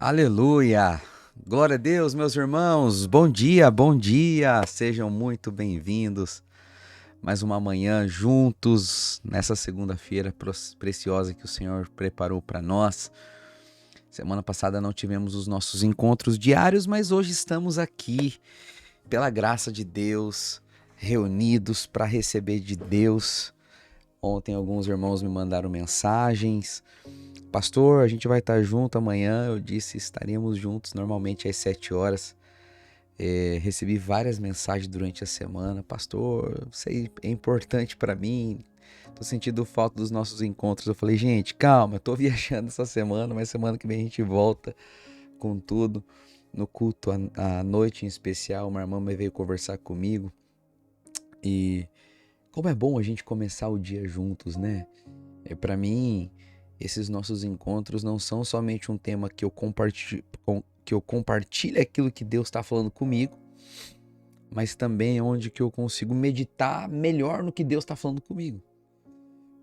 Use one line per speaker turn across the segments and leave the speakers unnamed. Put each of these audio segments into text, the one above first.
Aleluia! Glória a Deus, meus irmãos. Bom dia, bom dia. Sejam muito bem-vindos. Mais uma manhã juntos nessa segunda-feira preciosa que o Senhor preparou para nós. Semana passada não tivemos os nossos encontros diários, mas hoje estamos aqui, pela graça de Deus, reunidos para receber de Deus. Ontem alguns irmãos me mandaram mensagens. Pastor, a gente vai estar junto amanhã. Eu disse, estaríamos juntos normalmente às 7 horas. Recebi várias mensagens durante a semana. Pastor, isso é importante para mim. Tô sentindo falta dos nossos encontros. Eu falei, gente, calma, eu tô viajando essa semana, mas semana que vem a gente volta com tudo. No culto à noite em especial, uma irmã veio conversar comigo. E como é bom a gente começar o dia juntos, né? Para mim, esses nossos encontros não são somente um tema que eu compartilho aquilo que Deus está falando comigo, mas também é onde que eu consigo meditar melhor no que Deus está falando comigo.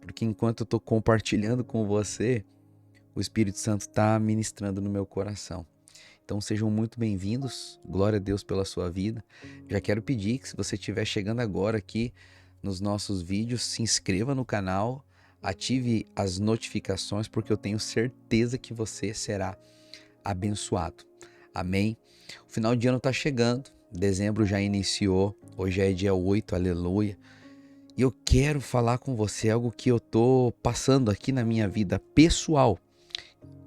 Porque enquanto eu estou compartilhando com você, o Espírito Santo está ministrando no meu coração. Então sejam muito bem-vindos, glória a Deus pela sua vida. Já quero pedir que se você estiver chegando agora aqui nos nossos vídeos, se inscreva no canal, ative as notificações, porque eu tenho certeza que você será abençoado. Amém? O final de ano está chegando, dezembro já iniciou, hoje é dia 8, aleluia. E eu quero falar com você algo que eu estou passando aqui na minha vida pessoal.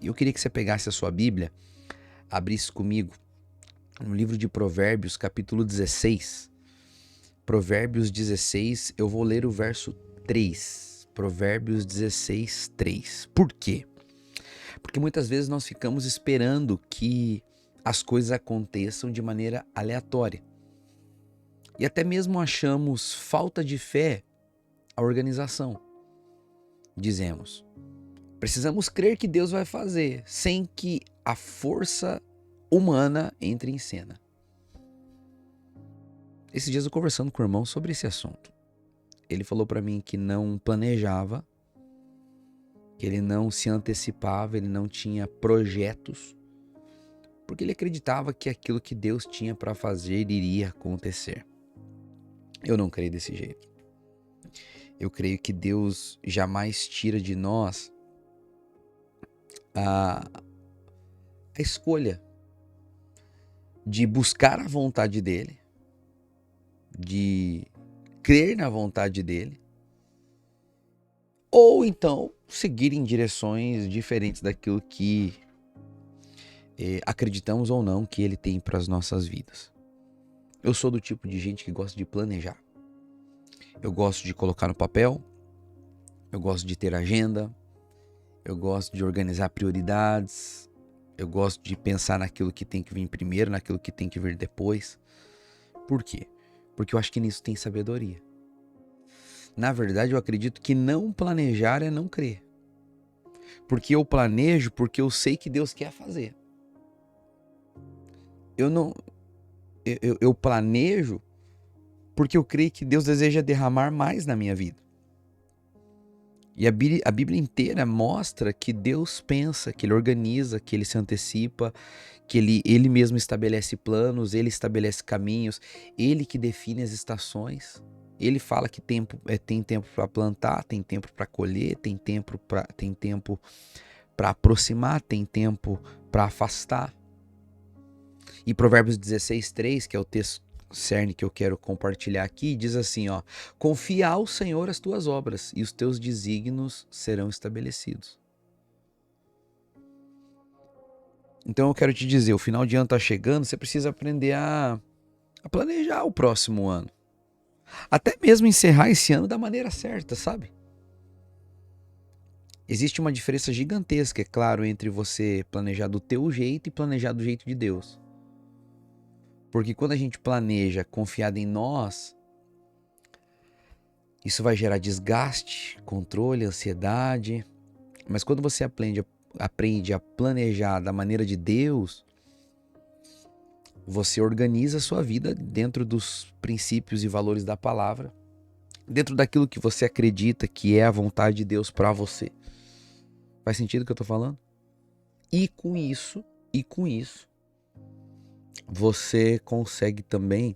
Eu queria que você pegasse a sua Bíblia, abrisse comigo no livro de Provérbios, capítulo 16. Provérbios 16, eu vou ler o verso 3. Provérbios 16, 3. Por quê? Porque muitas vezes nós ficamos esperando que as coisas aconteçam de maneira aleatória. E até mesmo achamos falta de fé a organização. Dizemos, precisamos crer que Deus vai fazer, sem que a força humana entre em cena. Esses dias eu conversando com o irmão sobre esse assunto. Ele falou para mim que não planejava, que ele não se antecipava, ele não tinha projetos, porque ele acreditava que aquilo que Deus tinha para fazer iria acontecer. Eu não creio desse jeito. Eu creio que Deus jamais tira de nós a escolha de buscar a vontade dele, de crer na vontade dele, ou então seguir em direções diferentes daquilo que acreditamos ou não que ele tem para as nossas vidas. Eu sou do tipo de gente que gosta de planejar. Eu gosto de colocar no papel, eu gosto de ter agenda, eu gosto de organizar prioridades, eu gosto de pensar naquilo que tem que vir primeiro, naquilo que tem que vir depois. Por quê? Porque eu acho que nisso tem sabedoria. Na verdade, eu acredito que não planejar é não crer. Porque eu planejo porque eu sei que Deus quer fazer. Eu planejo porque eu creio que Deus deseja derramar mais na minha vida. E a Bíblia inteira mostra que Deus pensa, que Ele organiza, que Ele se antecipa, que Ele mesmo estabelece planos, Ele estabelece caminhos, Ele que define as estações. Ele fala que tem tempo para plantar, tem tempo para colher, tem tempo para aproximar, tem tempo para afastar. E Provérbios 16, 3, que é o texto cerne que eu quero compartilhar aqui, diz assim, ó: confia ao Senhor as tuas obras e os teus desígnios serão estabelecidos. Então eu quero te dizer, o final de ano está chegando, você precisa aprender a planejar o próximo ano. Até mesmo encerrar esse ano da maneira certa, sabe? Existe uma diferença gigantesca, é claro, entre você planejar do teu jeito e planejar do jeito de Deus. Porque quando a gente planeja confiado em nós, isso vai gerar desgaste, controle, ansiedade. Mas quando você aprende a planejar da maneira de Deus, você organiza a sua vida dentro dos princípios e valores da palavra, dentro daquilo que você acredita que é a vontade de Deus para você. Faz sentido o que eu estou falando? E com isso, E com isso, você consegue também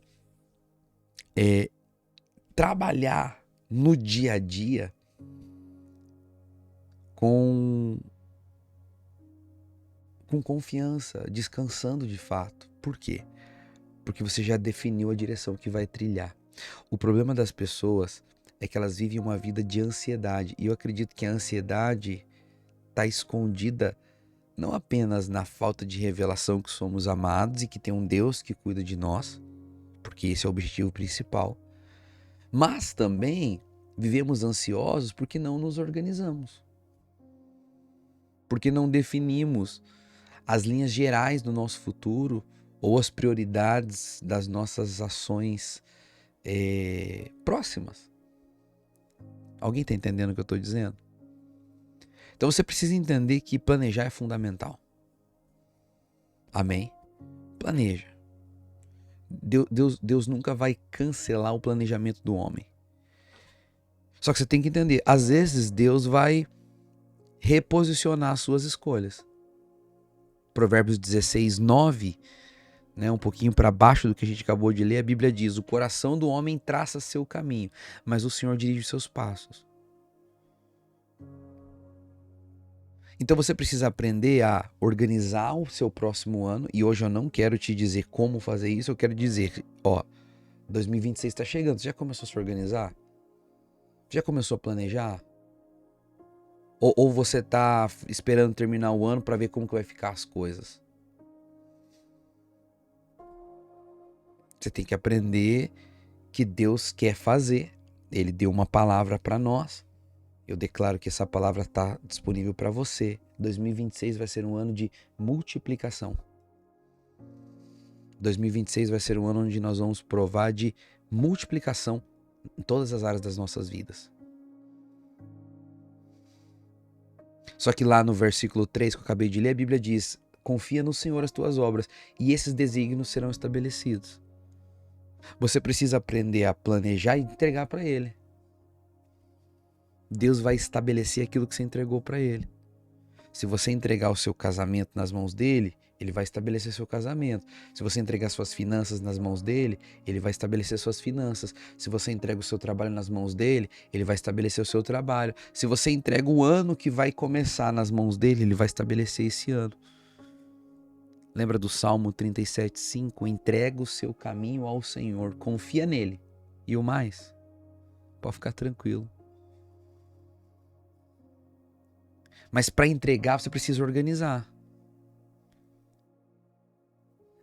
trabalhar no dia a dia com confiança, descansando de fato. Por quê? Porque você já definiu a direção que vai trilhar. O problema das pessoas é que elas vivem uma vida de ansiedade. E eu acredito que a ansiedade está escondida não apenas na falta de revelação que somos amados e que tem um Deus que cuida de nós, porque esse é o objetivo principal, mas também vivemos ansiosos porque não nos organizamos, porque não definimos as linhas gerais do nosso futuro ou as prioridades das nossas ações próximas. Alguém está entendendo o que eu estou dizendo? Então você precisa entender que planejar é fundamental. Amém? Planeja. Deus nunca vai cancelar o planejamento do homem. Só que você tem que entender, às vezes Deus vai reposicionar as suas escolhas. Provérbios 16, 9, um pouquinho para baixo do que a gente acabou de ler, a Bíblia diz: o coração do homem traça seu caminho, mas o Senhor dirige os seus passos. Então você precisa aprender a organizar o seu próximo ano, e hoje eu não quero te dizer como fazer isso, eu quero dizer, 2026 está chegando, você já começou a se organizar? Já começou a planejar? Ou você está esperando terminar o ano para ver como que vai ficar as coisas? Você tem que aprender que Deus quer fazer. Ele deu uma palavra para nós. Eu declaro que essa palavra está disponível para você. 2026 vai ser um ano de multiplicação. 2026 vai ser um ano onde nós vamos provar de multiplicação em todas as áreas das nossas vidas. Só que lá no versículo 3 que eu acabei de ler, a Bíblia diz: confia no Senhor as tuas obras e esses desígnios serão estabelecidos. Você precisa aprender a planejar e entregar para Ele. Deus vai estabelecer aquilo que você entregou para Ele. Se você entregar o seu casamento nas mãos dele, ele vai estabelecer seu casamento. Se você entregar suas finanças nas mãos dele, ele vai estabelecer suas finanças. Se você entrega o seu trabalho nas mãos dele, ele vai estabelecer o seu trabalho. Se você entrega o ano que vai começar nas mãos dele, ele vai estabelecer esse ano. Lembra do Salmo 37:5? Entrega o seu caminho ao Senhor, confia nele. E o mais? Pode ficar tranquilo. Mas para entregar, você precisa organizar.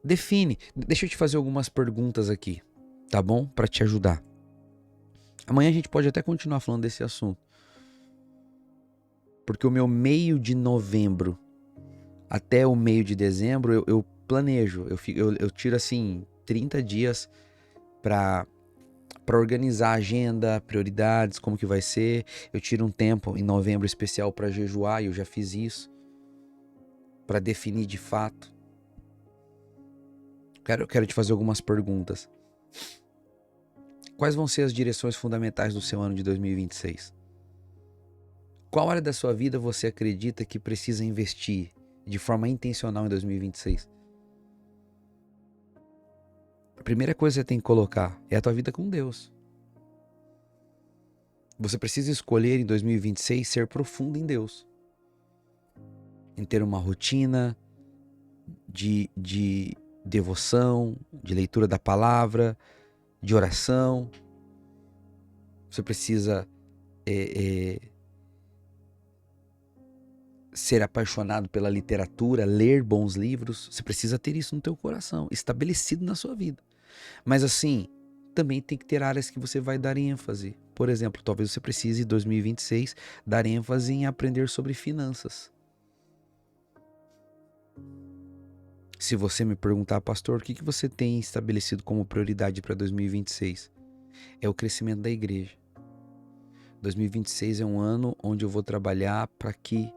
Define. Deixa eu te fazer algumas perguntas aqui, tá bom? Para te ajudar. Amanhã a gente pode até continuar falando desse assunto. Porque o meu meio de novembro até o meio de dezembro eu planejo. Eu tiro assim 30 dias para organizar a agenda, prioridades, como que vai ser. Eu tiro um tempo em novembro especial para jejuar, e eu já fiz isso. Para definir de fato. Quero te fazer algumas perguntas. Quais vão ser as direções fundamentais do seu ano de 2026? Qual área da sua vida você acredita que precisa investir de forma intencional em 2026? A primeira coisa que você tem que colocar é a tua vida com Deus. Você precisa escolher em 2026 ser profundo em Deus. Em ter uma rotina de devoção, de leitura da palavra, de oração. Você precisa ser apaixonado pela literatura, ler bons livros. Você precisa ter isso no teu coração, estabelecido na sua vida. Mas assim, também tem que ter áreas que você vai dar ênfase. Por exemplo, talvez você precise em 2026 dar ênfase em aprender sobre finanças. Se você me perguntar, pastor, o que você tem estabelecido como prioridade para 2026? É o crescimento da igreja. 2026 é um ano onde eu vou trabalhar para que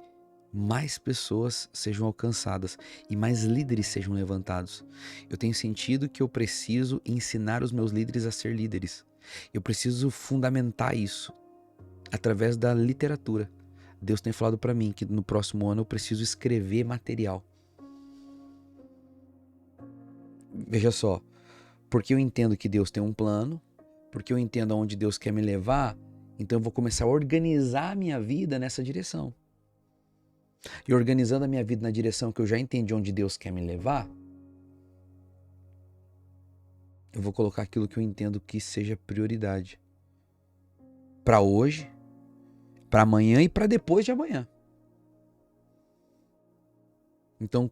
mais pessoas sejam alcançadas e mais líderes sejam levantados. Eu tenho sentido que eu preciso ensinar os meus líderes a ser líderes. Eu preciso fundamentar isso através da literatura. Deus tem falado para mim que no próximo ano eu preciso escrever material. Veja só, porque eu entendo que Deus tem um plano, porque eu entendo aonde Deus quer me levar, então eu vou começar a organizar a minha vida nessa direção. E organizando a minha vida na direção que eu já entendi onde Deus quer me levar, eu vou colocar aquilo que eu entendo que seja prioridade. Para hoje, para amanhã e para depois de amanhã. Então,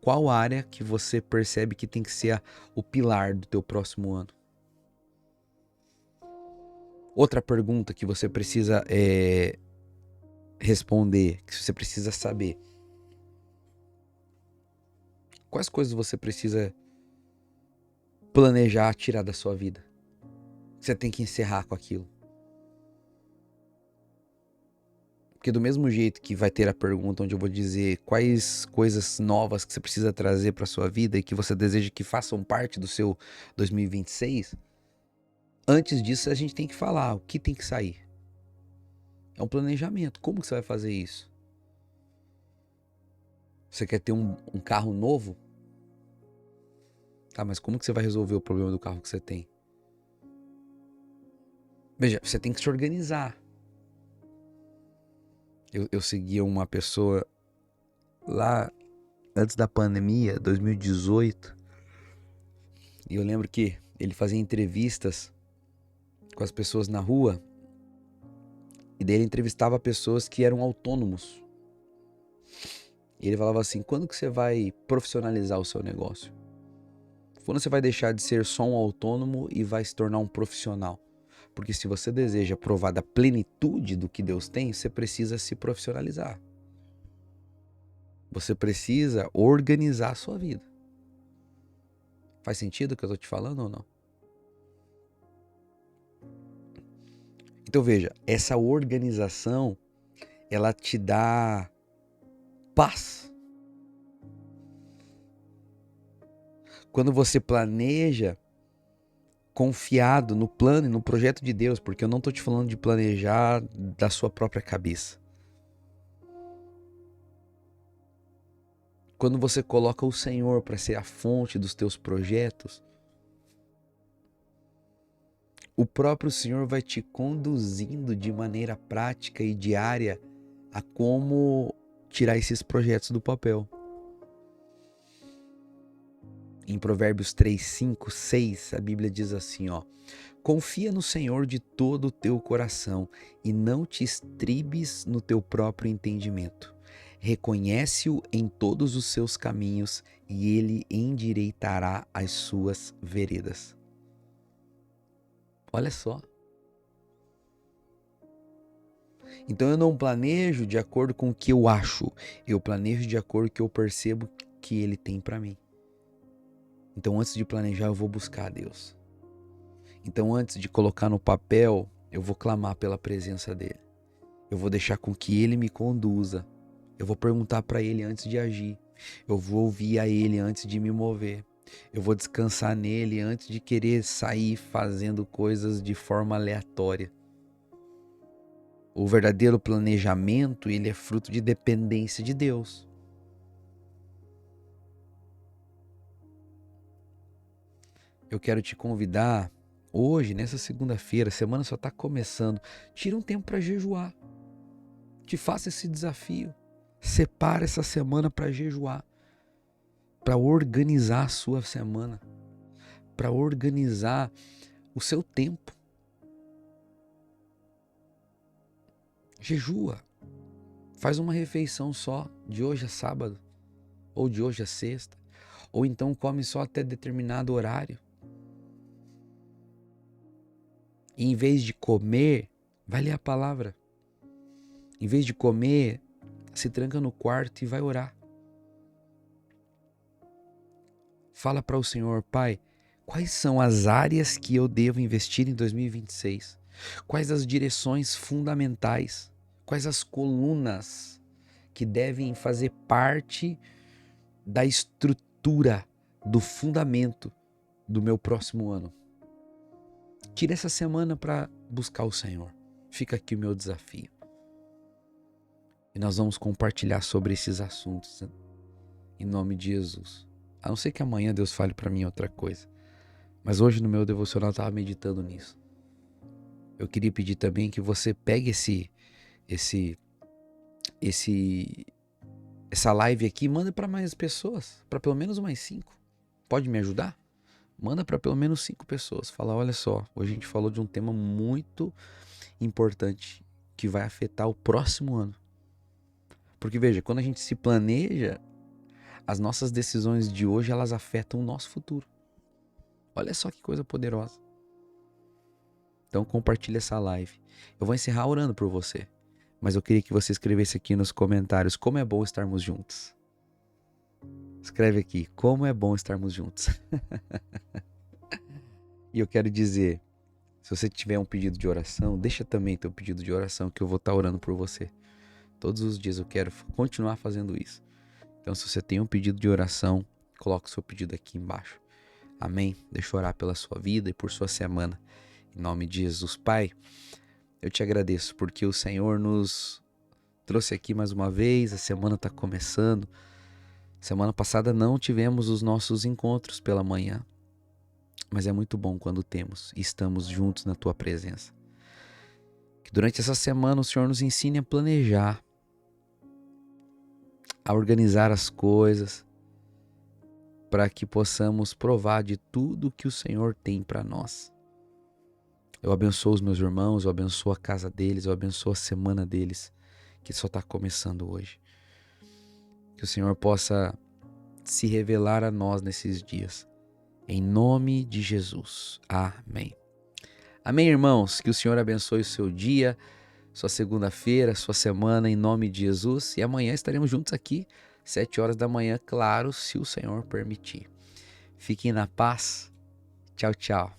qual área que você percebe que tem que ser o pilar do teu próximo ano? Outra pergunta que você precisa responder, que você precisa saber. Quais coisas você precisa planejar tirar da sua vida? Você tem que encerrar com aquilo. Porque do mesmo jeito que vai ter a pergunta onde eu vou dizer quais coisas novas que você precisa trazer para sua vida e que você deseja que façam parte do seu 2026, antes disso a gente tem que falar o que tem que sair. É um planejamento. Como que você vai fazer isso? Você quer ter um carro novo? Tá, mas como que você vai resolver o problema do carro que você tem? Veja, você tem que se organizar. Eu seguia uma pessoa lá antes da pandemia, 2018, e eu lembro que ele fazia entrevistas com as pessoas na rua, e daí ele entrevistava pessoas que eram autônomos. E ele falava assim, quando que você vai profissionalizar o seu negócio? Quando você vai deixar de ser só um autônomo e vai se tornar um profissional? Porque se você deseja provar da plenitude do que Deus tem, você precisa se profissionalizar. Você precisa organizar a sua vida. Faz sentido o que eu estou te falando ou não? Então veja, essa organização, ela te dá paz. Quando você planeja confiado no plano e no projeto de Deus, porque eu não estou te falando de planejar da sua própria cabeça. Quando você coloca o Senhor para ser a fonte dos teus projetos, o próprio Senhor vai te conduzindo de maneira prática e diária a como tirar esses projetos do papel. Em Provérbios 3, 5, 6, a Bíblia diz assim, ó: confia no Senhor de todo o teu coração e não te estribes no teu próprio entendimento. Reconhece-o em todos os seus caminhos e ele endireitará as suas veredas. Olha só. Então eu não planejo de acordo com o que eu acho, eu planejo de acordo com o que eu percebo que ele tem para mim. Então antes de planejar eu vou buscar a Deus. Então antes de colocar no papel, eu vou clamar pela presença dele. Eu vou deixar com que ele me conduza. Eu vou perguntar para ele antes de agir. Eu vou ouvir a ele antes de me mover. Eu vou descansar nele antes de querer sair fazendo coisas de forma aleatória. O verdadeiro planejamento, ele é fruto de dependência de Deus. Eu quero te convidar hoje, nessa segunda-feira, a semana só está começando. Tira um tempo para jejuar. Te faça esse desafio. Separa essa semana para jejuar. Para organizar a sua semana. Para organizar o seu tempo. Jejua. Faz uma refeição só, de hoje a sábado. Ou de hoje a sexta. Ou então come só até determinado horário. E em vez de comer, vai ler a palavra. Em vez de comer, se tranca no quarto e vai orar. Fala para o Senhor, Pai, quais são as áreas que eu devo investir em 2026? Quais as direções fundamentais? Quais as colunas que devem fazer parte da estrutura, do fundamento do meu próximo ano? Tira essa semana para buscar o Senhor. Fica aqui o meu desafio. E nós vamos compartilhar sobre esses assuntos, em nome de Jesus. A não ser que amanhã Deus fale para mim outra coisa. Mas hoje no meu devocional eu estava meditando nisso. Eu queria pedir também que você pegue essa live aqui e manda para mais pessoas, para pelo menos mais 5. Pode me ajudar? Manda para pelo menos 5 pessoas. Fala, olha só, hoje a gente falou de um tema muito importante que vai afetar o próximo ano. Porque veja, quando a gente se planeja, as nossas decisões de hoje, elas afetam o nosso futuro. Olha só que coisa poderosa. Então compartilha essa live. Eu vou encerrar orando por você. Mas eu queria que você escrevesse aqui nos comentários como é bom estarmos juntos. Escreve aqui, como é bom estarmos juntos. E eu quero dizer, se você tiver um pedido de oração, deixa também teu pedido de oração que eu vou estar orando por você. Todos os dias eu quero continuar fazendo isso. Então se você tem um pedido de oração, coloque o seu pedido aqui embaixo. Amém? Deixa eu orar pela sua vida e por sua semana. Em nome de Jesus, Pai, eu te agradeço porque o Senhor nos trouxe aqui mais uma vez, a semana está começando. Semana passada não tivemos os nossos encontros pela manhã, mas é muito bom quando temos e estamos juntos na Tua presença. Que durante essa semana o Senhor nos ensine a planejar, a organizar as coisas, para que possamos provar de tudo que o Senhor tem para nós. Eu abençoo os meus irmãos, eu abençoo a casa deles, eu abençoo a semana deles, que só está começando hoje. Que o Senhor possa se revelar a nós nesses dias. Em nome de Jesus. Amém. Amém, irmãos. Que o Senhor abençoe o seu dia, sua segunda-feira, sua semana, em nome de Jesus. E amanhã estaremos juntos aqui, 7 horas da manhã, claro, se o Senhor permitir. Fiquem na paz. Tchau, tchau.